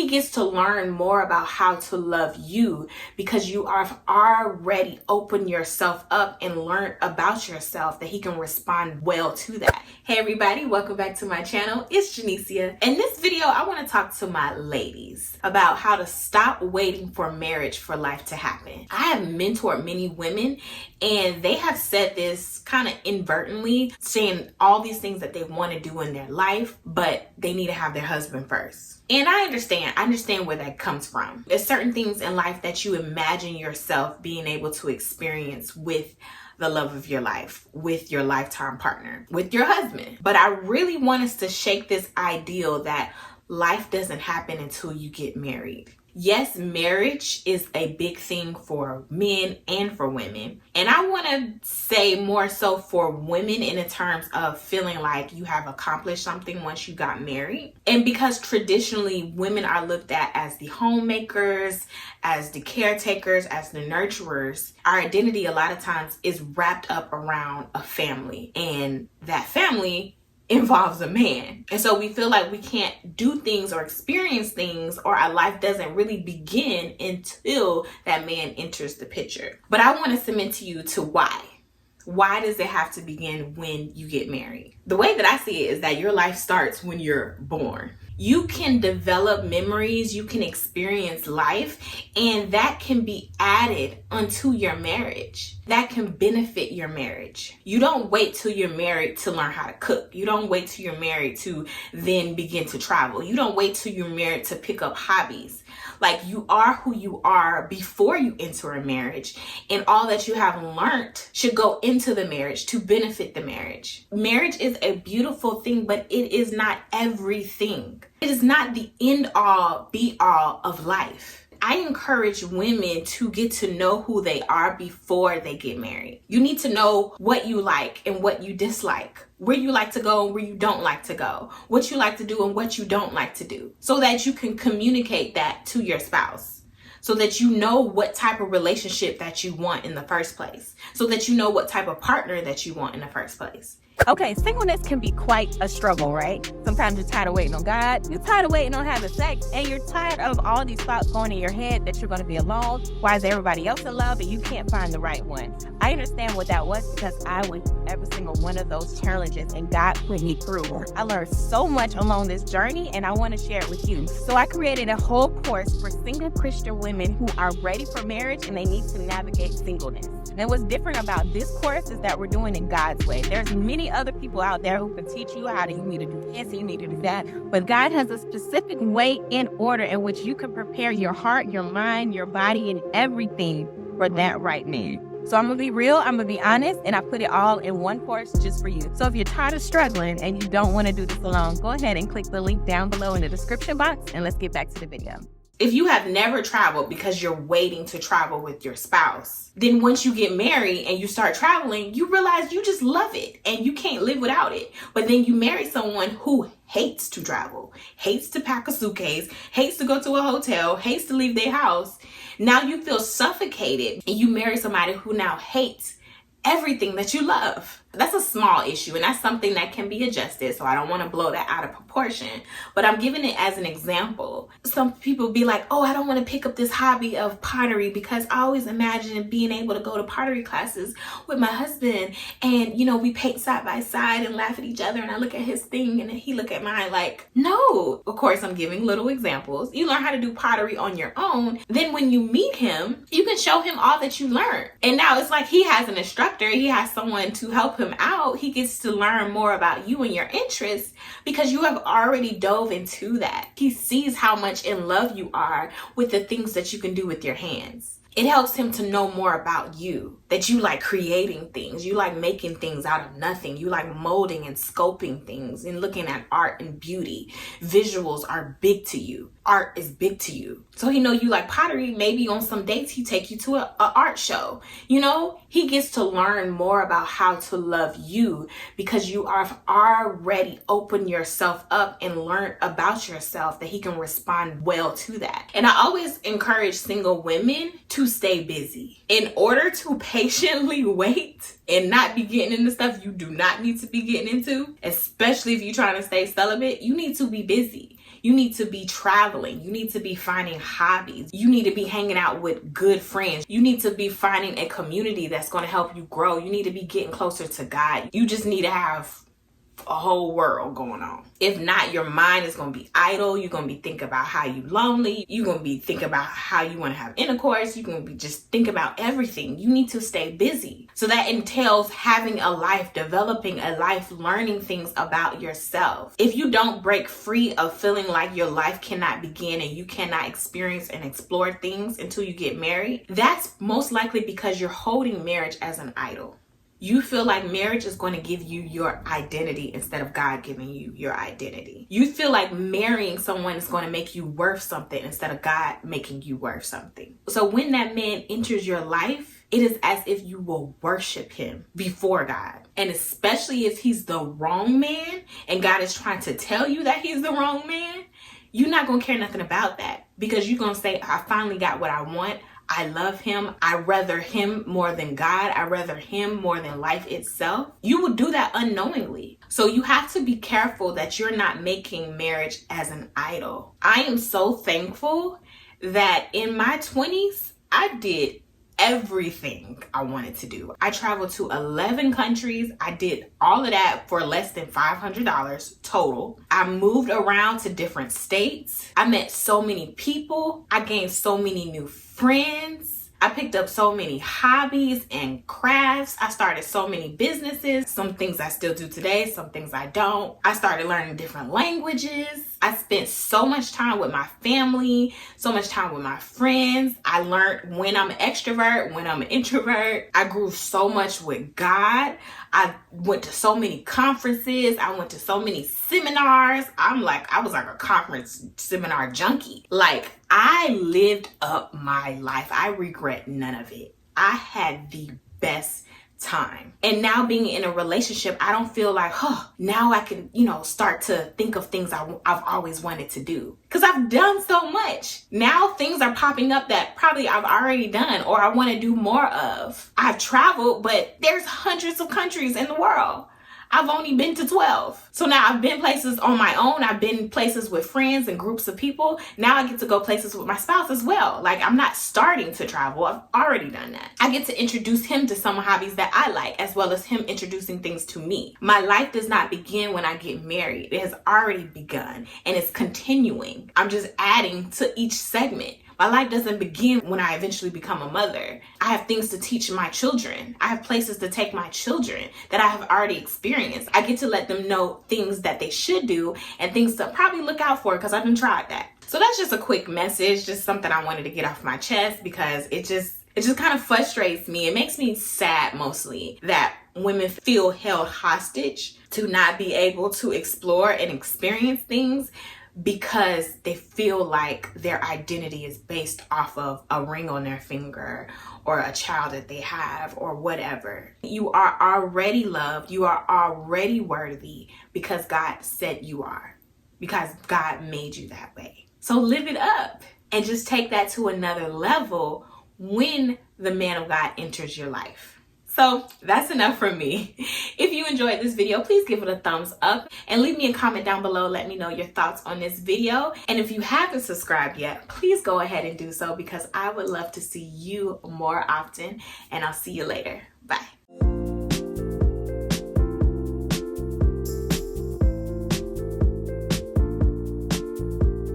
He gets to learn more about how to love you because you have already opened yourself up and learned about yourself, that he can respond well to that. Hey everybody, welcome back to my channel. It's Janicia. In this video, I want to talk to my ladies about how to stop waiting for marriage for life to happen. I have mentored many women and they have said this kind of inadvertently, saying all these things that they want to do in their life, but they need to have their husband first. And I understand where that comes from. There's certain things in life that you imagine yourself being able to experience with the love of your life, with your lifetime partner, with your husband. But I really want us to shake this ideal that life doesn't happen until you get married. Yes, marriage is a big thing for men and for women. And I want to say more so for women in terms of feeling like you have accomplished something once you got married. And because traditionally women are looked at as the homemakers, as the caretakers, as the nurturers, our identity a lot of times is wrapped up around a family. And that family involves a man. And so we feel like we can't do things or experience things, or our life doesn't really begin until that man enters the picture. But I want to submit to you to why. Why does it have to begin when you get married? The way that I see it is that your life starts when you're born. You can develop memories, you can experience life, and that can be added onto your marriage. That can benefit your marriage. You don't wait till you're married to learn how to cook. You don't wait till you're married to then begin to travel. You don't wait till you're married to pick up hobbies. Like, you are who you are before you enter a marriage, and all that you have learned should go into the marriage to benefit the marriage. Marriage is a beautiful thing, but it is not everything. It is not the end all be all of life. I encourage women to get to know who they are before they get married. You need to know what you like and what you dislike, where you like to go and where you don't like to go, what you like to do and what you don't like to do, so that you can communicate that to your spouse, so that you know what type of relationship that you want in the first place, so that you know what type of partner that you want in the first place. Okay, singleness can be quite a struggle, right? Sometimes you're tired of waiting on God, you're tired of waiting on having sex, and you're tired of all these thoughts going in your head that you're going to be alone. Why is everybody else in love and you can't find the right one? I understand what that was because I went through every single one of those challenges and God put me through. I learned so much along this journey and I want to share it with you. So I created a whole course for single Christian women who are ready for marriage and they need to navigate singleness. And what's different about this course is that we're doing it God's way. There's many other people out there who can teach you how to, you need to do this, you need to do that. But God has a specific way and order in which you can prepare your heart, your mind, your body, and everything for that right man. So I'm going to be real, I'm going to be honest, and I put it all in one course just for you. So if you're tired of struggling and you don't want to do this alone, go ahead and click the link down below in the description box and let's get back to the video. If you have never traveled because you're waiting to travel with your spouse, then once you get married and you start traveling, you realize you just love it and you can't live without it. But then you marry someone who hates to travel, hates to pack a suitcase, hates to go to a hotel, hates to leave their house. Now you feel suffocated and you marry somebody who now hates everything that you love. That's a small issue and that's something that can be adjusted, so I don't want to blow that out of proportion, but I'm giving it as an example. Some people be like, oh, I don't want to pick up this hobby of pottery because I always imagine being able to go to pottery classes with my husband and, you know, we paint side by side and laugh at each other and I look at his thing and then he look at mine like, no. Of course, I'm giving little examples. You learn how to do pottery on your own. Then when you meet him, you can show him all that you learned. And now it's like he has an instructor, he has someone to help him out. He gets to learn more about you and your interests because you have already dove into that. He sees how much in love you are with the things that you can do with your hands. It helps him to know more about you, that you like creating things, you like making things out of nothing, you like molding and sculpting things and looking at art and beauty. Visuals are big to you. Art is big to you. So he know you like pottery. Maybe on some dates he take you to a art show. You know, he gets to learn more about how to love you because you have already opened yourself up and learned about yourself, that he can respond well to that. And I always encourage single women to stay busy. In order to patiently wait and not be getting into stuff you do not need to be getting into, especially if you're trying to stay celibate, you need to be busy. You need to be traveling. You need to be finding hobbies. You need to be hanging out with good friends. You need to be finding a community that's going to help you grow. You need to be getting closer to God. You just need to have a whole world going on. If not, your mind is going to be idle. You're going to be thinking about how you lonely. You're going to be thinking about how you want to have intercourse. You're going to be just thinking about everything. You need to stay busy. So that entails having a life, developing a life, learning things about yourself. If you don't break free of feeling like your life cannot begin and you cannot experience and explore things until you get married, that's most likely because you're holding marriage as an idol. You feel like marriage is going to give you your identity instead of God giving you your identity. You feel like marrying someone is going to make you worth something instead of God making you worth something. So when that man enters your life, it is as if you will worship him before God. And especially if he's the wrong man and God is trying to tell you that he's the wrong man, you're not going to care nothing about that, because you're going to say, I finally got what I want. I love him. I rather him more than God. I rather him more than life itself. You will do that unknowingly. So you have to be careful that you're not making marriage as an idol. I am so thankful that in my 20s, I did everything I wanted to do. I traveled to 11 countries. I did all of that for less than $500 total. I moved around to different states. I met so many people. I gained so many new friends. I picked up so many hobbies and crafts. I started so many businesses. Some things I still do today, some things I don't. I started learning different languages. I spent so much time with my family, so much time with my friends. I learned when I'm an extrovert, when I'm an introvert. I grew so much with God. I went to so many conferences. I went to so many seminars. I was like a conference seminar junkie. Like, I lived up my life. I regret none of it. I had the best time. And now being in a relationship, I don't feel like, now I can, start to think of things I've always wanted to do. Because I've done so much. Now things are popping up that probably I've already done or I want to do more of. I've traveled, but there's hundreds of countries in the world. I've only been to 12. So now I've been places on my own. I've been places with friends and groups of people. Now I get to go places with my spouse as well. Like, I'm not starting to travel. I've already done that. I get to introduce him to some hobbies that I like, as well as him introducing things to me. My life does not begin when I get married. It has already begun and it's continuing. I'm just adding to each segment. My life doesn't begin when I eventually become a mother. I have things to teach my children. I have places to take my children that I have already experienced. I get to let them know things that they should do and things to probably look out for, because I've been tried that. So that's just a quick message, just something I wanted to get off my chest, because it just kind of frustrates me. It makes me sad mostly that women feel held hostage to not be able to explore and experience things, because they feel like their identity is based off of a ring on their finger or a child that they have or whatever. You are already loved. You are already worthy because God said you are, because God made you that way. So live it up and just take that to another level when the man of God enters your life. So that's enough from me. If you enjoyed this video, please give it a thumbs up and leave me a comment down below. Let me know your thoughts on this video. And if you haven't subscribed yet, please go ahead and do so, because I would love to see you more often. And I'll see you later. Bye.